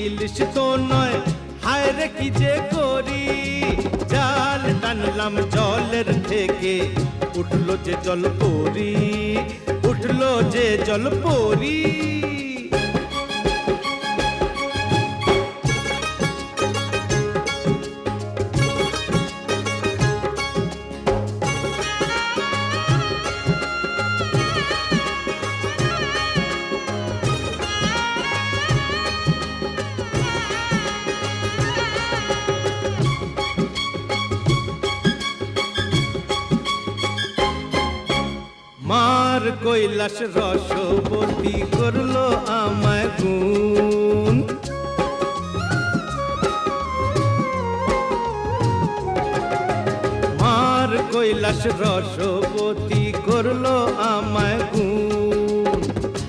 ইলিশ তো নয়, হায় রে কি যে করি। জাল টানলাম জলের থেকে, উঠলো যে জল পরি, উঠলো যে জল পরি। মার কৈলাস রসবতী করলো আমায় গুণ। মার কৈলাস রসবতী করলো